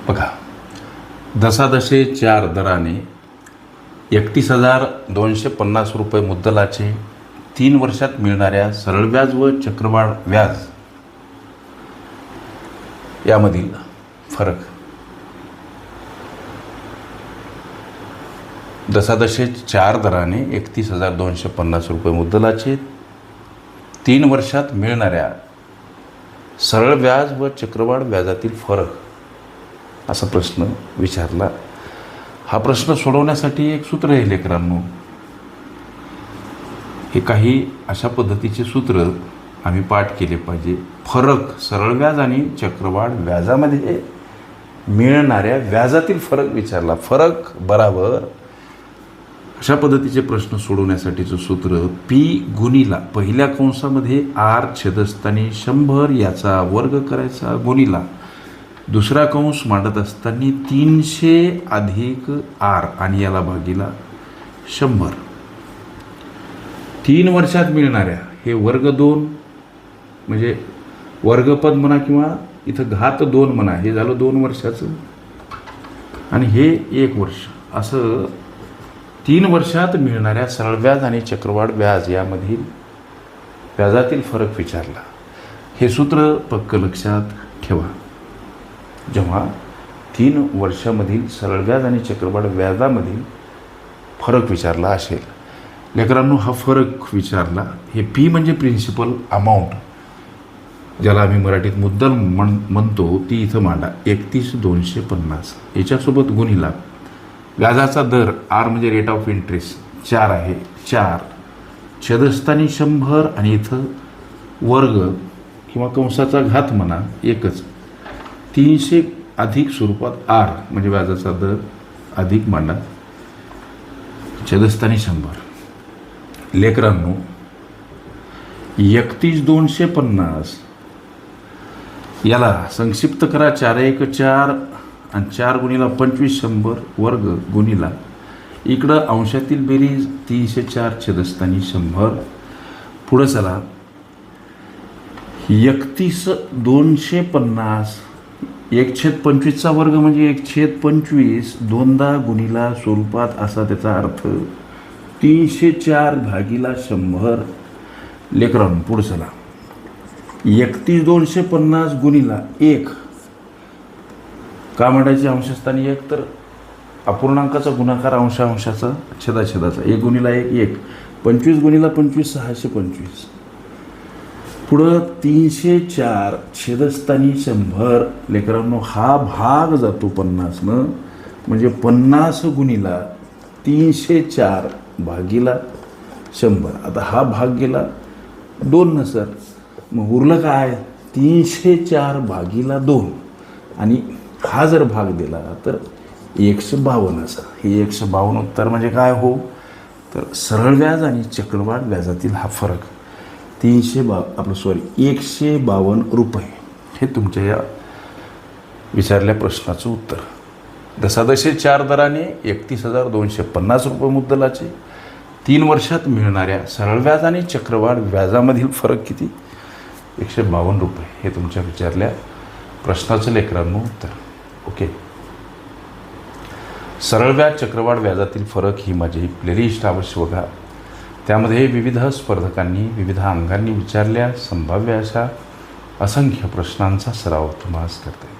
बघा, दसादशे 4 दराने 31,250 रुपये मुद्दलाचे 3 वर्षात मिळणाऱ्या सरळ व्याज व चक्रवाढ व्याज यामधील फरक. दसादशे 4 दराने 31,250 रुपये मुद्दलाचे 3 वर्षात मिळणाऱ्या सरळ व्याज व चक्रवाढ व्याजातील फरक असा प्रश्न विचारला. हा प्रश्न सोडवण्यासाठी एक सूत्र आहे लेकरांनो. हे काही अशा पद्धतीचे सूत्र आम्ही पाठ केले पाहिजे. फरक सरळ व्याज आणि चक्रवाढ व्याजामध्ये मिळणाऱ्या व्याजातील फरक विचारला. फरक बराबर अशा पद्धतीचे प्रश्न सोडवण्यासाठीचं सूत्र पी गुणिला पहिल्या कंसामध्ये आर छेदस्थानी 100 याचा वर्ग करायचा गुणिला दुसरा कंस मांडत असताना 300 अधिक आर आणि याला भागीला 100. 3 वर्षात मिळणाऱ्या हे वर्ग 2 म्हणजे वर्गपद म्हणा किंवा इथं घात 2 म्हणा, हे झालं 2 वर्षाचं आणि हे 1 वर्ष. असं 3 वर्षात मिळणाऱ्या सरळ व्याज आणि चक्रवाढ व्याज यामधील व्याजातील फरक विचारला. हे सूत्र पक्क लक्षात ठेवा. जेव्हा 3 वर्षामधील सरळ व्याज आणि चक्रवाढ व्याजामधील फरक विचारला असेल लेकरांनो, हा फरक विचारला. हे पी म्हणजे प्रिन्सिपल अमाऊंट, ज्याला आम्ही मराठीत मुद्दल म्हणतो, ती इथं मांडा 31,250. याच्यासोबत गुणिला व्याजाचा दर आर म्हणजे रेट ऑफ इंटरेस्ट 4 आहे. 4 छेदस्थानी 100 आणि इथं वर्ग किंवा कंसाचा घात म्हणा एकच 300 अधिक स्वरूपात आर म्हणजे व्याजाचा दर अधिक मांडा छेदस्थानी 100. लेकरांनो 31,250 याला संक्षिप्त करा 4 1 4 आणि 4 गुणिला 25 100 वर्ग गुणिला इकडं अंशातील बेरीज 304 छेदस्थानी 100. पुढं चला 31,250 1/25चा वर्ग म्हणजे 1/25 दोनदा गुणिला स्वरूपात असा त्याचा अर्थ 304 भागीला 100. लेकरांनो पुढं चला 31,250 गुणिला 1 का म्हणायचे अंशस्थानी 1 तर अपूर्णांकाचा गुणाकार अंशाचा छेदाछेदाचा 1 गुणिला 1 1 25 गुणिला 25 625. पुढं 304 छेदस्थानी 100. लेकरांनो हा भाग जातो 50 म्हणजे 50 गुणिला 304 भागीला 100. आता हा भाग गेला 2 सर, मग उरलं काय 304 भागीला 2 आणि हा जर भाग दिला तर 152 असा. हे 152 उत्तर म्हणजे काय हो तर सरळ व्याज आणि चक्रवाढ व्याजातील हा फरक 152 रुपये. हे तुमच्या या विचारल्या प्रश्नाचं उत्तर. दसादशे 4 दराने 31,250 रुपये मुद्दलाचे 3 वर्षात मिळणाऱ्या सरळ व्याज आणि चक्रवाढ व्याजामधील फरक किती 152 रुपये. हे तुमच्या विचारल्या प्रश्नाचं लेकरांनो उत्तर. ओके. सरळ व्याज चक्रवाढ व्याजातील फरक ही माझी प्लेलिस्ट अवश्य बघा. त्यामध्ये विविध स्पर्धकांनी विविध अंगांनी विचारल्या संभाव्य अशा असंख्य प्रश्नांचा सराव तुम्हाला करता येईल.